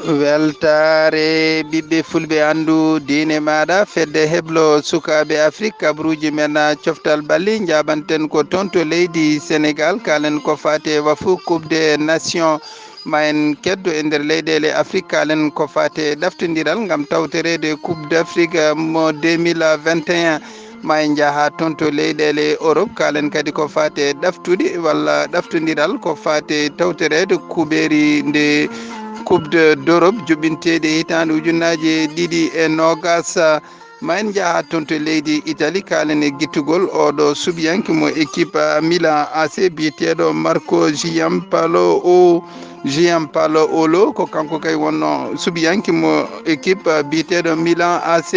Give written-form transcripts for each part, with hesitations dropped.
weltare ɓiɓɓe fulɓe andu diine maɗa fedde heblo sukaɓe afrique kabruji men coftal balli jaɓanten ko toon to leydi sénégal kalen ko fate wafu coupe de nation ma en keddo e nder leyɗele afrique kalen ko fate ɗaftodiral gam tawterede coupe d' afrique mo 2021 ma en jaaha toon to leyɗele europe kalen kadi ko fate ɗaftude walla ɗaftodiral ko fate tawterede kuuɓeri nde coupe d'Europe juɓɓinteɗe hitande ujunnaje ɗiɗi e nogas ma en jaaha toon to leydi Italie kalen e guittugol oɗo suɓiyanke mo équipe Milan AC biyeteɗo Marco Giampaolo ko kanko kay wonno suɓiyanke mo équipe biyeteɗo Milan AC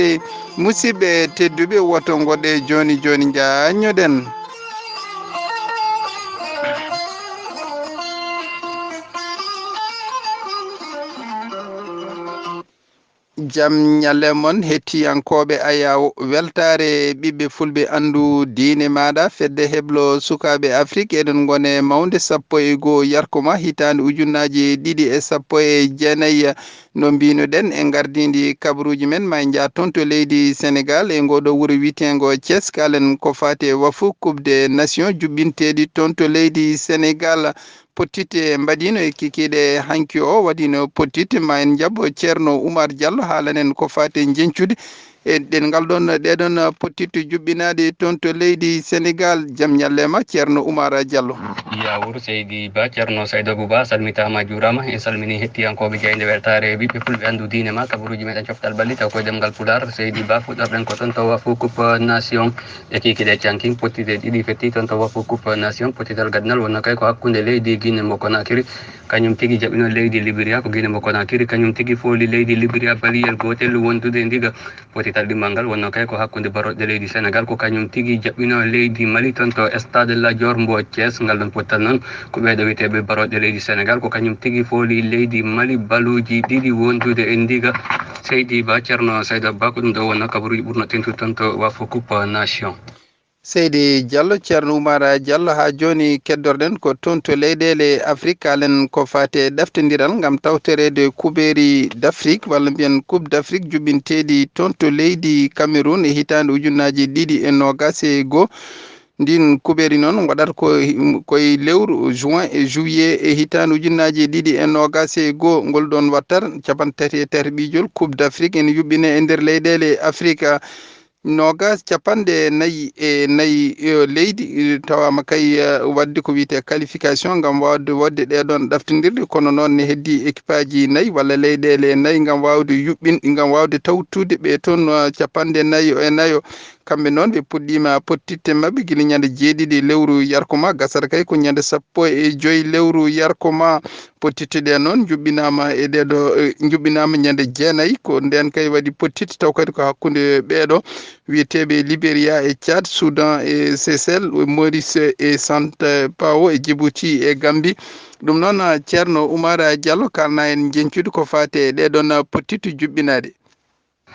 musidɓe tedduɓe woto goɗe joni jañoɗen. jam ñalle mon hettiyankoɓe ayaw weltare ɓiɓɓe fulɓe andu diine maɗa fedde heblo sukaɓe afrique eɗen gone mawde 11 yarkoma hitande ujunnaji ɗiɗi e 19 no mbinoɗen e gardidi kabaruji men ma jaa toon to leydi sénégal e ngoɗo wuuro witengo Thiès kalen ko fate wafu coupe de nation juɓɓinteɗi toon to leydi sénégal pottite mbaɗino e kikiɗe hanki o waɗino pottite ma en jabbo ceerno Oumar Diallo haalanen ko fate jencude e ɗen ngal ɗon ɗeɗon pottite juɓɓinaɗe toon to leydi sénégal jaam ñallema ceerno Oumar Diallo. yawur seydi ba ceerno Saydou Abouba salmitama jurama e salmini hettiyankoɓe jeyde weltare ɓiɓɓe fulɓe andu diine ma kabaruji meɗen coftal balli taw koye demgal pular seydi ba fuɗɗorɗen ko toon to wafu coupe nation e kikiɗe canking pottide ɗiɗi fetti toon to wafu coupe nation pottital gadinal wonno kay ko hakkude leydi Guinée mo Conakry kañum tigui jaɓino leydi Libéria ko Guinée mo Conakry kañum tigui fooli leydi Libéria baliyel gotel wondude ndiga pottital ɗimmal ngal wonno kay ko hakkude baroɗe leydi Sénégal ko kañum tigui jaɓino leydi Mali toon to stade Lat Dior mbo Thiès ngal ɗon pottal noon ko ɓeeɗo witeɓe baroɗe leydi Sénégal ko kañum tigui fooli leydi Mali baluji ɗiɗi wondude e ndiga seydi ba ceerno Saydou Ba ko ɗum ɗo wonno kabaruji ɓurno tentude toon to wafu coupe nation. seydi Diallo ceerno Oumar Diallo ha joni keddorɗen ko toon to leyɗele afrique kalen ko fate ɗaftodiral gam tawterede kuɓeri d'Afrique walla mbiyen coupe d'Afrique juɓɓinteɗi toon to leydi Cameroun e hitande ujunnaji ɗiɗi e nogas e goho ndin kuɓeri noon waɗata koye lewru juin et juillet e hitande ujunnaji ɗiɗi e nogas e goho ngol ɗon wattat 33 ɓiijol coupe d'Afrique ene yuɓɓine e nder leyɗele afrique nogas 44 leydi tawama kay wadde ko wiyete qualification gam wadde ɗeɗon ɗaftodirɗe kono noon ne heddi équipe aji 4 walla leyɗele 4 gam wawde yuɓɓin gam wawde tawtude ɓe toon 44 kamɓe noon ɓe puɗɗima pottitte mabɓe guila ñande 7 lewru yarkoma gasata kay ko ñande 15 lewru yarkoma pottitte ɗe noon juɓɓinama e ɗeɗo juɓɓinama ñande 9 ko nden kay waɗi pottitte taw kadi ko hakkude ɓeɗo wiyeteɓe Libéria e Tchad Soudan e Seychelles Maurice e Santa Pao e Djibouti e Gambie ɗum noon ceerno Oumar Diallo kalna en jencude ko fate ɗeɗon pottitte juɓɓinade.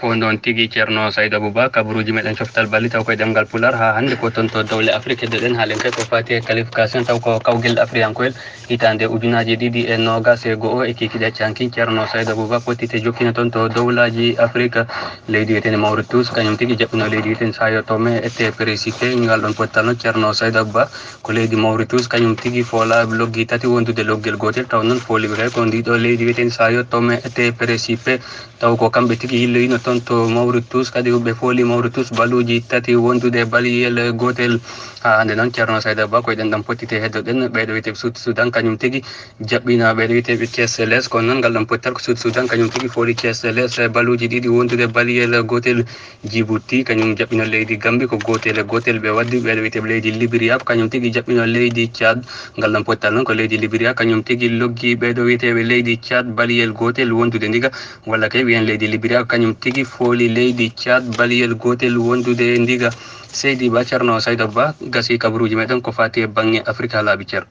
ko noon tigui ceerno Saydou Abouba kabaruji meɗen coftal balli taw koye demgal pular ha hande ko toon to dowle afrique deɗen haalen kay ko fati e qualification taw ko kawguel afriyankoel hitande ujunaji ɗiɗi e nogas e goho e kikiɗe canki ceerno Saydou Abouba pottite jokkina toon to dowlaji afrique leydi wiyetene Mauritius kañum tigui jaɓɓino leydi wiyetene Sao Tomé et Principe ngal ɗon pottal noon ceerno Saydou Abouba ko leydi Mauritius kañum tigui foola loggi tati wondude loggel gotel taw noon fooliɓe kay ko ndiɗo leydi wiyetene Sao Tomé et Principe taw ko kamɓe tigui yilloyino toon to Mauritius kadi ɓe fooli Mauritius baluji tati wondude baliyel gotel ha hande noon ceerno Saydou Ba koye ɗen ɗam pottite heddoɗen ɓeɗo wiyeteɓe Sud Soudan kañum tigui jaɓɓina ɓeɗo wiyeteɓe Thiès Céleste kono noon ngal ɗam pottal ko Sud Soudan kañum tigui fooli Thiès Céleste baluji ɗiɗi wondude baliyel gotel Djibouti kañum jaɓɓino leydi Gambie ko gotel ɓe waddi ɓeɗo wiyeteɓe leydi Libéria ko kañum tigui jaɓɓino leydi Tchad ngal ɗam pottal noon ko leydi Libéria kañum tigui loggi ɓeɗo wiyeteɓe leydi Tchad baliyel gotel wondude ndiga walla kay wiyen leydi Libéria kañum tigui fooli leydi Tchad baliyel gotel wondude ndiga seydi ba ceerno Saydou Ba gasi kabaruji meɗen ko fati e banggue afrique ha laaɓi ceerno.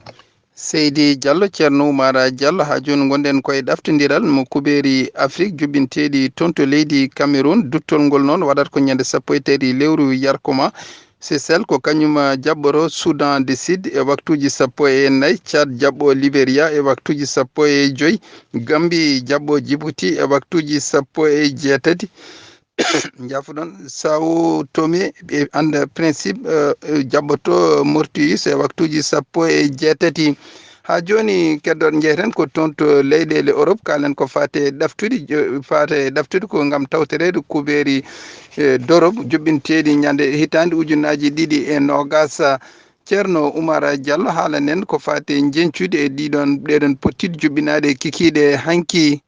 seydi Diallo ceerno Oumar Diallo ha joni gonɗen koye ɗaftodiral mo kuɓeri afrique juɓɓinteɗi toon to leydi Cameroun duttol ngol noon waɗata ko ñande 13 lewru yarkoma Seychelles ko kañum jaɓɓoro Soudan du Sud e waktuji 14, Tchad jaɓɓo Libéria e waktuji 15, Gambie jaɓɓo Djibouti e waktuji 18. jafuɗon Sao Tome e anda principe jaɓɓoto Mauritius e waktuji 18. ha joni keddon jeeten ko toon to leyɗele Europe kalen ko fate ɗaftude ko gam tawtorede kuɓeeri dorob juɓɓinteɗi ñande hitande ujunaji 2020. ceerno Oumar Diallo haala nen ko fate jencude e ɗeɗon pottiɗe juɓɓinade kikiɗe hanki.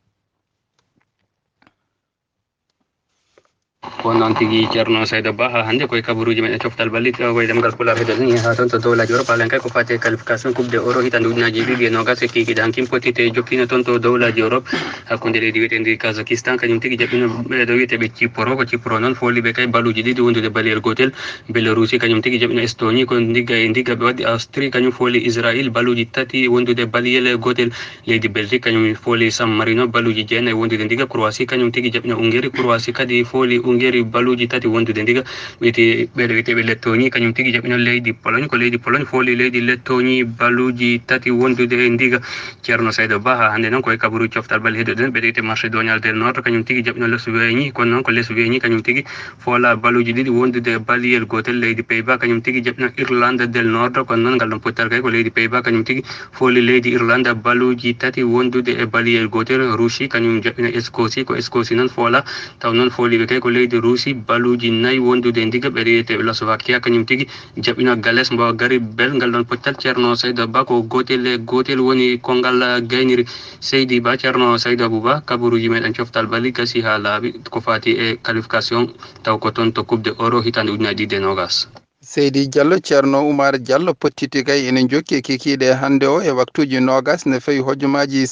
ko noon tigi ceerno Saydou Ba ha hannde koye kabaruji meɗen coftal balliɗi koye ɗemgal pular heɗen ni ha toon to dowlaji Europe halen kay ko fate qualification coupe de euro hitande ujunaji 2020 e kikiɗe hankin pottite jokkino toon to dowlaji Europe hakkude leydi wiyetendi Kazakhstan kañum tigi jaɓɓino ɓeɗo wiyeteɓe Cipro ko Cipro noon foliɓe kay baluji ɗiɗi wondude baliyel gotel. Belarussie kañum tigi jaɓɓino Estonie ko digga ɓe waddi Austrie kañum fooli Israël baluji tati wondude baliyel gotel. Leydi Belgique kañum fooli San Marino baluji jeenayyi wondude ndiga. Croatie kañum tigi jaɓɓino Hongrie. Croatie kadi fooli Hongrie baluji tati wondude ndiga. ɓeɗo wiyeteɓe Lettonie kañum tigi jaɓɓino leydi Pologne ko leydi Pologne fooli leydi Lettonie baluji tati wondude ndiga. ceerno Saydou Ba ha hannde noon koye kabaruji coftal balle heɗoɗen ɓeɗo wiyete Macédoine del Nord kañum tigi jaɓɓino Slovénie kono noon ko Slovénie kañum tigi foola baluji ɗiɗi wondude baliyel gotel. Leydi Pays-Bas kañum tigi jaɓɓino Irlande del Nord kono noon ngal ɗon pottal kay ko leydi Pays-Bas kañum tigi fooli leydi Irlande baluji tati wondude e baliyel gotel. Russie kañum jaɓɓino Escossie ko Escossie noon foola taw noon fooliɓe kay ko leydi Russie baluji 4 wondude ndiga. ɓeɗo wiyete Slovaquia kañum tigi jaɓɓino Galles mbo gari bel ngal ɗon pottal ceerno Saydou Ba ko gotel woni kongal gayniri. Seydi Ba ceerno Saydou Abouba kabaruji meɗen coftal balli gasi ha laaɓi ko fati e qualification taw ko toon to coupe de euro hitande ujunaji 2020. Seydi Diallo ceerno Oumar Diallo pottiti kay enen jokki kikiɗe hannde o e waktuji 20 ne fawi hojomaji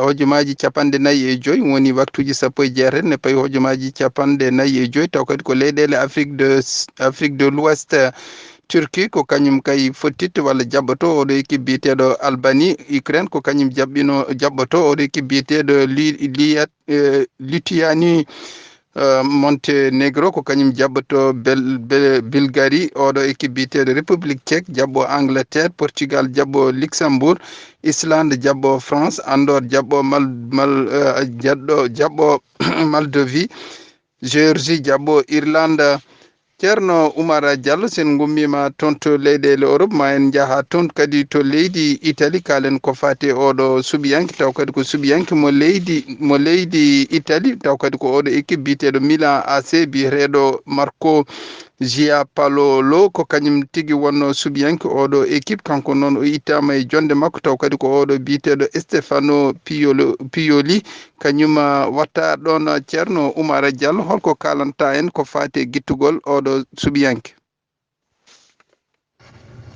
hojomaji 45 woni waktuji 18 ne fawi hojomaji 45 taw kadi ko leyɗele Afrique de l'Ouest. Turquie ko kañum kay fottitte walla jaɓɓoto oɗo équipe biyeteɗo Albanie. Ukraine ko kañum jaɓɓoto oɗo équipe biyeteɗo Lituanie. Montenegro ko kañum jaɓɓoto Bulgarie. oɗo équipe biyeteɗo République tchèque jaɓɓo Angleterre. Portugal jaɓɓo Luxembourg. Islande jaɓɓo France. Andorre jaɓɓo jaɓɓo Moldavie. Géorgie jaɓɓo Irlande. ceerno Oumar Diallo sen gummima toon to leyɗele Europe ma en jaaha toon kadi to leydi Italie kalen ko fate oɗo suɓiyanke taw kadi ko suɓiyanke mo leydi Italie taw kadi ko oɗo équipe biyeteɗo Milan AC biyeteɗo Marco Giampaolo ko kañum tigi wonno suɓiyanke oɗo équipe kanko noon o ittama e jonde makko taw kadi ko oɗo biyeteɗo Stefano Pioli kañum watta ɗon. ceerno Oumar Diallo holko kalanta en ko fate guittugol oɗo suɓiyanke.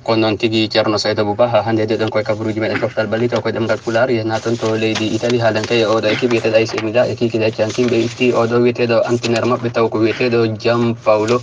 kono noon tigi ceerno Saydou Abouba ha hannde heɗoɗen koye kabaruji meɗen coftal balli taw koye ɗemgal Pulaar yena toon to leydi Italie haalen kay oɗo équipe wiyeteɗo AC Milan e kikiɗe cankinɓe itti oɗo wiyeteɗo entraîneur mabɓe taw ko wiyeteɗo Giampaolo.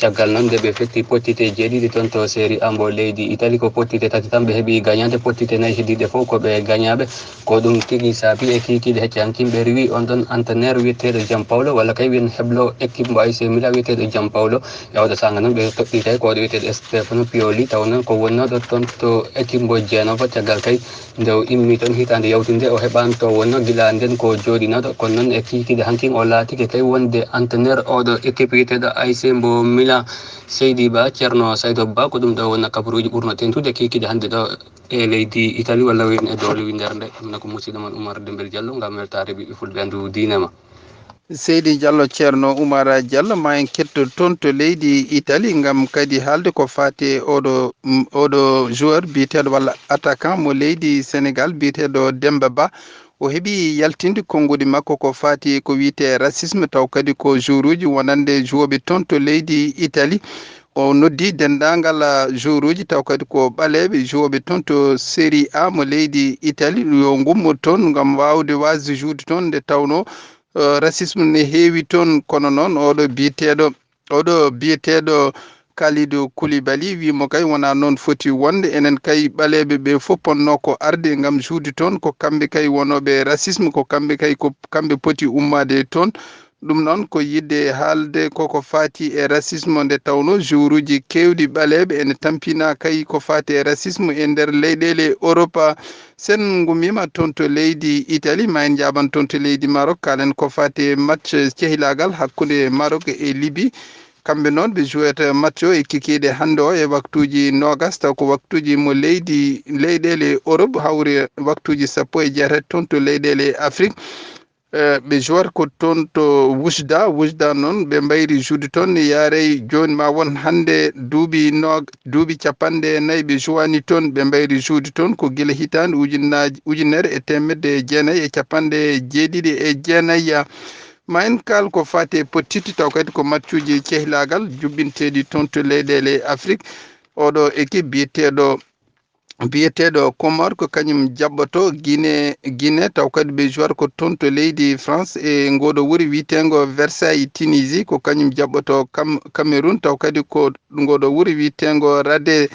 caggal noon nde ɓe fetti pottite jeeɗiɗi toon to série A mbo leydi Italie ko pottite tati tan ɓe heeɓi gagnade pottite 4 heddiɗe fof ko ɓe gagnaɓe ko ɗum tigi saabi e kikiɗe heccankinɓe rewi on ɗon entraîneur wiyeteɗo Giampaolo walla kay wiyen heblo équipe mbo AC Milan wiyeteɗo Giampaolo e oɗo sanga noon ɓe toɓɓi kay ko waɗo wiyeteɗo Stefano Pioli taw noon ko wonnoɗo toon to équipe mbo Genova caggal kay nde o immi toon hitande yawtinde o heɓani to wonno gila nden ko joɗinoɗo kono noon e kikiɗe hankin o laatike kay wonde entraîneur oɗo équipe wiyeteɗo AC mbo Milan. Seydi Ba ceerno Saydou Ba ko ɗum ɗo wonna kabaruji ɓurno tentude kikiɗe hannde ɗo e leydi Italie walla wiyen e dow lewidere nde ɗum ko musidɗo moon Oumar Dembel Diallo ngam weltare ɓiɓɓe fulɓe andu diinema. Seydi Diallo ceerno Oumar Diallo ma en ketto toon to leydi Italie ngam kadi haalde ko fate oɗo joueur biyeteɗo walla attaquant mo leydi Sénégal biyeteɗo Demba Ba. o heeɓi yaltinde konngudi makko ko fati ko wiyete racisme taw kadi ko jour uji wonande jouɓe toon to leydi Italie. o noddi dendagal jour uji taw kadi ko ɓaleɓe jouɓe toon to série A mo leydi Italie yo gummo toon ngam wawde wasde joude toon nde tawno racisme ne heewi toon kono noon oɗo biyeteɗo Kalidou Koulibaly wimo kay wona noon foti wonde enen kay ɓaleɓe ɓe fof ponno ko arde ngam juude toon ko kamɓe kay wonoɓe racisme ko kamɓe kay ko kamɓe poti ummade toon ɗum noon ko yidde haalde koko fati e racisme nde tawno jouruji kewɗi ɓaleɓe ene tampina kay ko fati e racisme e nder leyɗele Europe. Sen gumima toon to leydi Italie ma en jaɓan toon to leydi Maroc kalen ko fati match cehilagal hakkude Maroc e Libye. kamɓe noon ɓe joueta match o e kikiɗe hande o e waktuji nogas taw ko waktuji mo leyɗele Europe hawri waktuji 17 toon to leyɗele Afrique. ɓe jouat ko toon to wujda noon ɓe mbayri juude toon yaarey joni ma won hande duuɓi 40 ɓe jouani toon ɓe mbayri juude toon ko guila hitande ujunere e temedde jeenayyi e capanɗe jeeɗiɗi e jeenayyi. ma en kal ko fate pottitti taw kadi ko matchuji cehlagal jubbinteɗi toon to leyɗele Afrique. oɗo équipe biyeteɗo Comore ko kañum jabboto Guinée taw kadi ɓe jouat ko toon to leydi France e ngoɗo wuri witengo Versailles Tunisie ko kañum jabboto Cameroun taw kadi ko ngoɗo wuri witengo Rade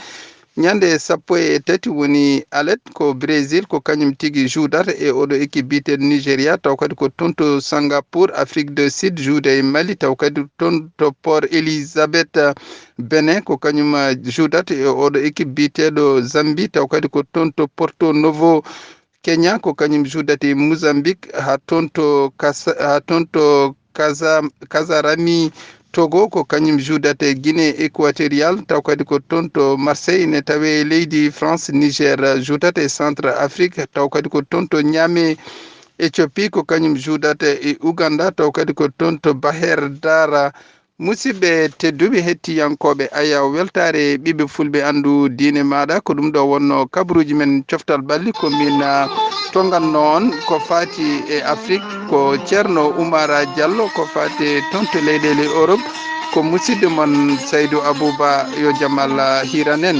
ñande 13 woni alet ko Brésil ko kañum tigi joudata e oɗo équipe biteɗo Nigéria taw kadi ko toon to Singapour Afrique du Sud joude e Mali taw kadi toon to Port Elizabeth Benin ko kañum joudata e oɗo équipe biteɗo Zambie taw kadi ko toon to Porto Novo Kenya ko kañum joudata e Mozambique ha toon to Kasarami Togo ko kañum joudata Guinée équatoriale taw kadi ko toon to Marseille ne tawe leydi France. Niger joudata e Centre Afrique taw kadi ko toon to Niamey Éthiopie ko kañum joudata e Uganda taw kadi ko toon to Baher Dara. musidɓe tedduɓe hettiyankoɓe ayaw weltare ɓiɓɓe fulɓe andu diine maɗa ko ɗum ɗo wonno kabaruji men coftal balli ko min tonganno on ko fati e Afrique ko ceerno Oumara Diallo ko fati toon to leyɗele Europe ko musidɗo mon Saydou Abouba yo jaam Allah hiranen.